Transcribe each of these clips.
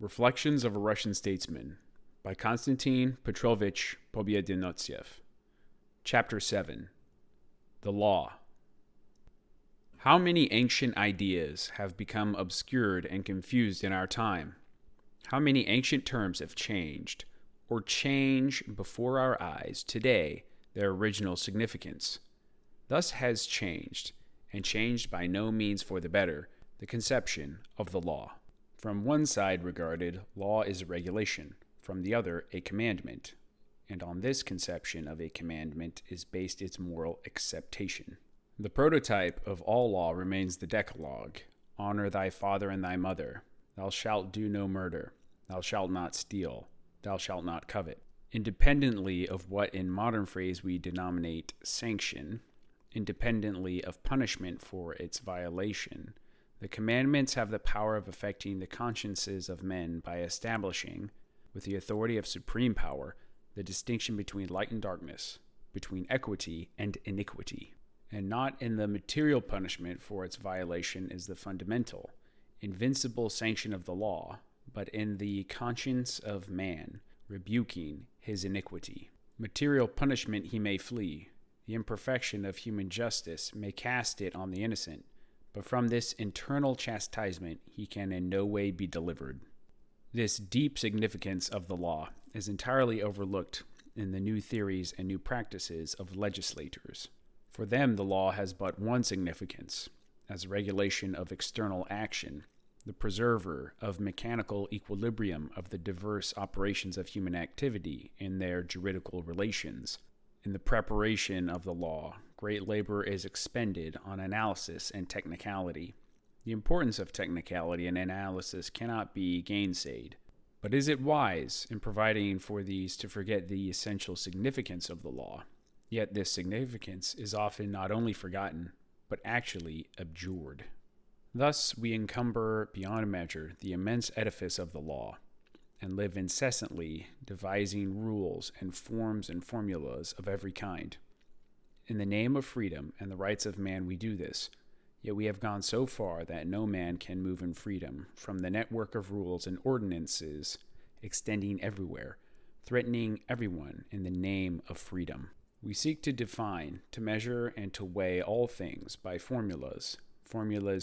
Reflections of a Russian Statesman by Konstantin Petrovich Pobyedonostseff. Chapter 7. The Law. How many ancient ideas have become obscured and confused in our time? How many ancient terms have changed, or change before our eyes today, their original significance? Thus has changed, and changed by no means for the better, the conception of the law. From one side regarded, law is a regulation, from the other, a commandment, and on this conception of a commandment is based its moral acceptation. The prototype of all law remains the Decalogue: honor thy father and thy mother, thou shalt do no murder, thou shalt not steal, thou shalt not covet. Independently of what in modern phrase we denominate sanction, independently of punishment for its violation, the commandments have the power of affecting the consciences of men by establishing, with the authority of supreme power, the distinction between light and darkness, between equity and iniquity. And not in the material punishment for its violation is the fundamental, invincible sanction of the law, but in the conscience of man, rebuking his iniquity. Material punishment he may flee. The imperfection of human justice may cast it on the innocent, but from this internal chastisement he can in no way be delivered. This deep significance of the law is entirely overlooked in the new theories and new practices of legislators. For them the law has but one significance, as a regulation of external action, the preserver of mechanical equilibrium of the diverse operations of human activity in their juridical relations. In the preparation of the law, great labor is expended on analysis and technicality. The importance of technicality and analysis cannot be gainsaid. But is it wise, in providing for these, to forget the essential significance of the law? Yet this significance is often not only forgotten, but actually abjured. Thus we encumber beyond measure the immense edifice of the law, and live incessantly devising rules and forms and formulas of every kind. In the name of freedom and the rights of man we do this, yet we have gone so far that no man can move in freedom from the network of rules and ordinances extending everywhere, threatening everyone in the name of freedom. We seek to define, to measure, and to weigh all things by formulas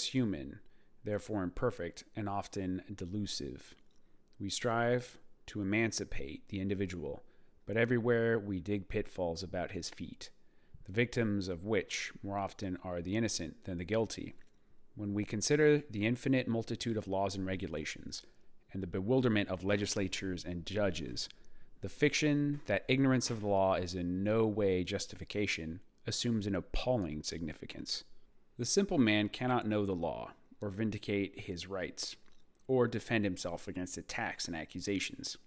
human, therefore imperfect and often delusive. We strive to emancipate the individual, but everywhere we dig pitfalls about his feet, the victims of which more often are the innocent than the guilty. When we consider the infinite multitude of laws and regulations, and the bewilderment of legislatures and judges, the fiction that ignorance of the law is in no way justification assumes an appalling significance. The simple man cannot know the law, or vindicate his rights, or defend himself against attacks and accusations.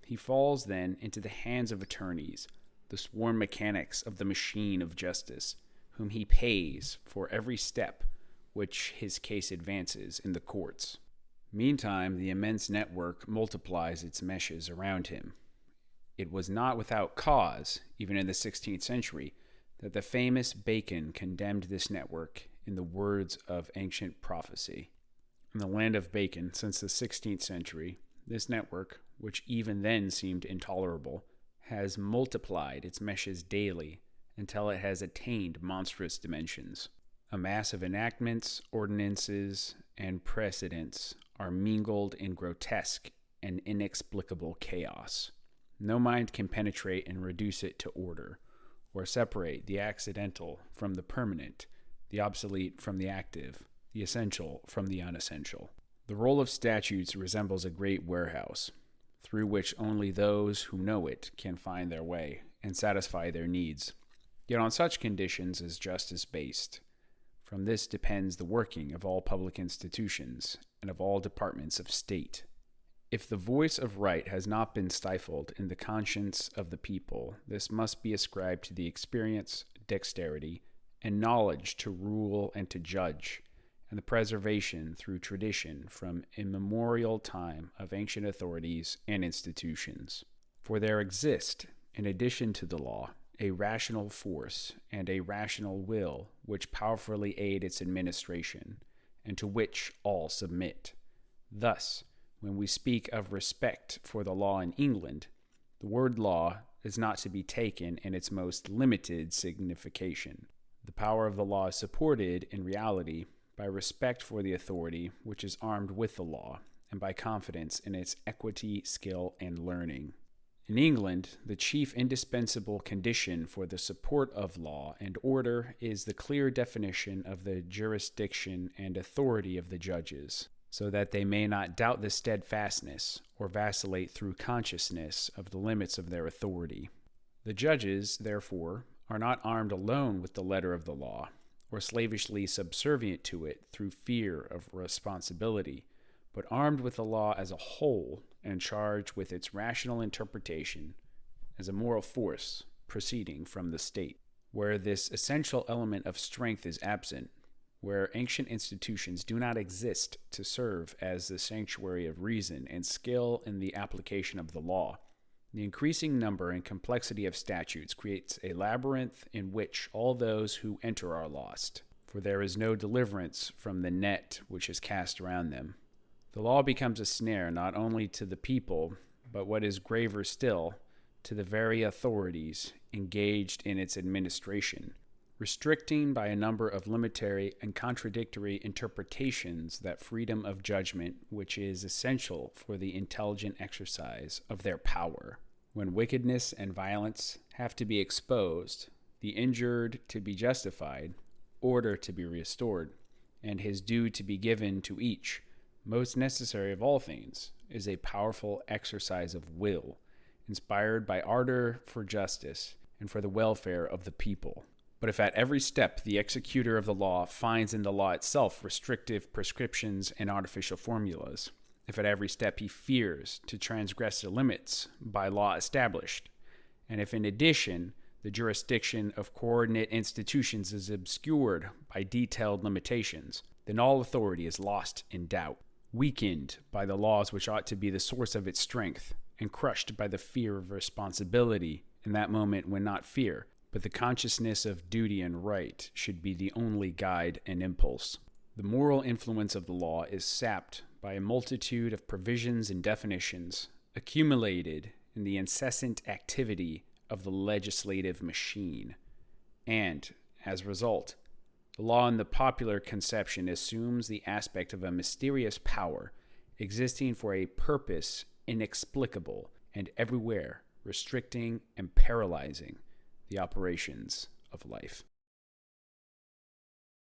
He falls then into the hands of attorneys, the sworn mechanics of the machine of justice, whom he pays for every step which his case advances in the courts. Meantime, the immense network multiplies its meshes around him. It was not without cause, even in the 16th century, that the famous Bacon condemned this network in the words of ancient prophecy. In the land of Bacon, since the 16th century, this network, which even then seemed intolerable, has multiplied its meshes daily until it has attained monstrous dimensions. A mass of enactments, ordinances, and precedents are mingled in grotesque and inexplicable chaos. No mind can penetrate and reduce it to order, or separate the accidental from the permanent, the obsolete from the active, the essential from the unessential. The roll of statutes resembles a great warehouse, through which only those who know it can find their way and satisfy their needs. Yet on such conditions is justice based. From this depends the working of all public institutions and of all departments of state. If the voice of right has not been stifled in the conscience of the people, this must be ascribed to the experience, dexterity, and knowledge to rule and to judge, and the preservation through tradition from immemorial time of ancient authorities and institutions. For there exist, in addition to the law, a rational force and a rational will which powerfully aid its administration, and to which all submit. Thus, When we speak of respect for the law in England, the word law is not to be taken in its most limited signification. The power of the law is supported, in reality, by respect for the authority which is armed with the law, and by confidence in its equity, skill, and learning. In England, the chief indispensable condition for the support of law and order is the clear definition of the jurisdiction and authority of the judges, so that they may not doubt the steadfastness or vacillate through consciousness of the limits of their authority. The judges, therefore, are not armed alone with the letter of the law, or slavishly subservient to it through fear of responsibility, but armed with the law as a whole and charged with its rational interpretation as a moral force proceeding from the state. Where this essential element of strength is absent, where ancient institutions do not exist to serve as the sanctuary of reason and skill in the application of the law, the increasing number and complexity of statutes creates a labyrinth in which all those who enter are lost, for there is no deliverance from the net which is cast around them. The law becomes a snare not only to the people, but what is graver still, to the very authorities engaged in its administration, restricting by a number of limitary and contradictory interpretations that freedom of judgment which is essential for the intelligent exercise of their power. When wickedness and violence have to be exposed, the injured to be justified, order to be restored, and his due to be given to each, most necessary of all things is a powerful exercise of will, inspired by ardor for justice and for the welfare of the people. But if at every step the executor of the law finds in the law itself restrictive prescriptions and artificial formulas, if at every step he fears to transgress the limits by law established, and if in addition the jurisdiction of coordinate institutions is obscured by detailed limitations, then all authority is lost in doubt, weakened by the laws which ought to be the source of its strength, and crushed by the fear of responsibility in that moment when not fear, but the consciousness of duty and right should be the only guide and impulse. The moral influence of the law is sapped by a multitude of provisions and definitions accumulated in the incessant activity of the legislative machine. And, as a result, the law in the popular conception assumes the aspect of a mysterious power existing for a purpose inexplicable and everywhere restricting and paralyzing the operations of life.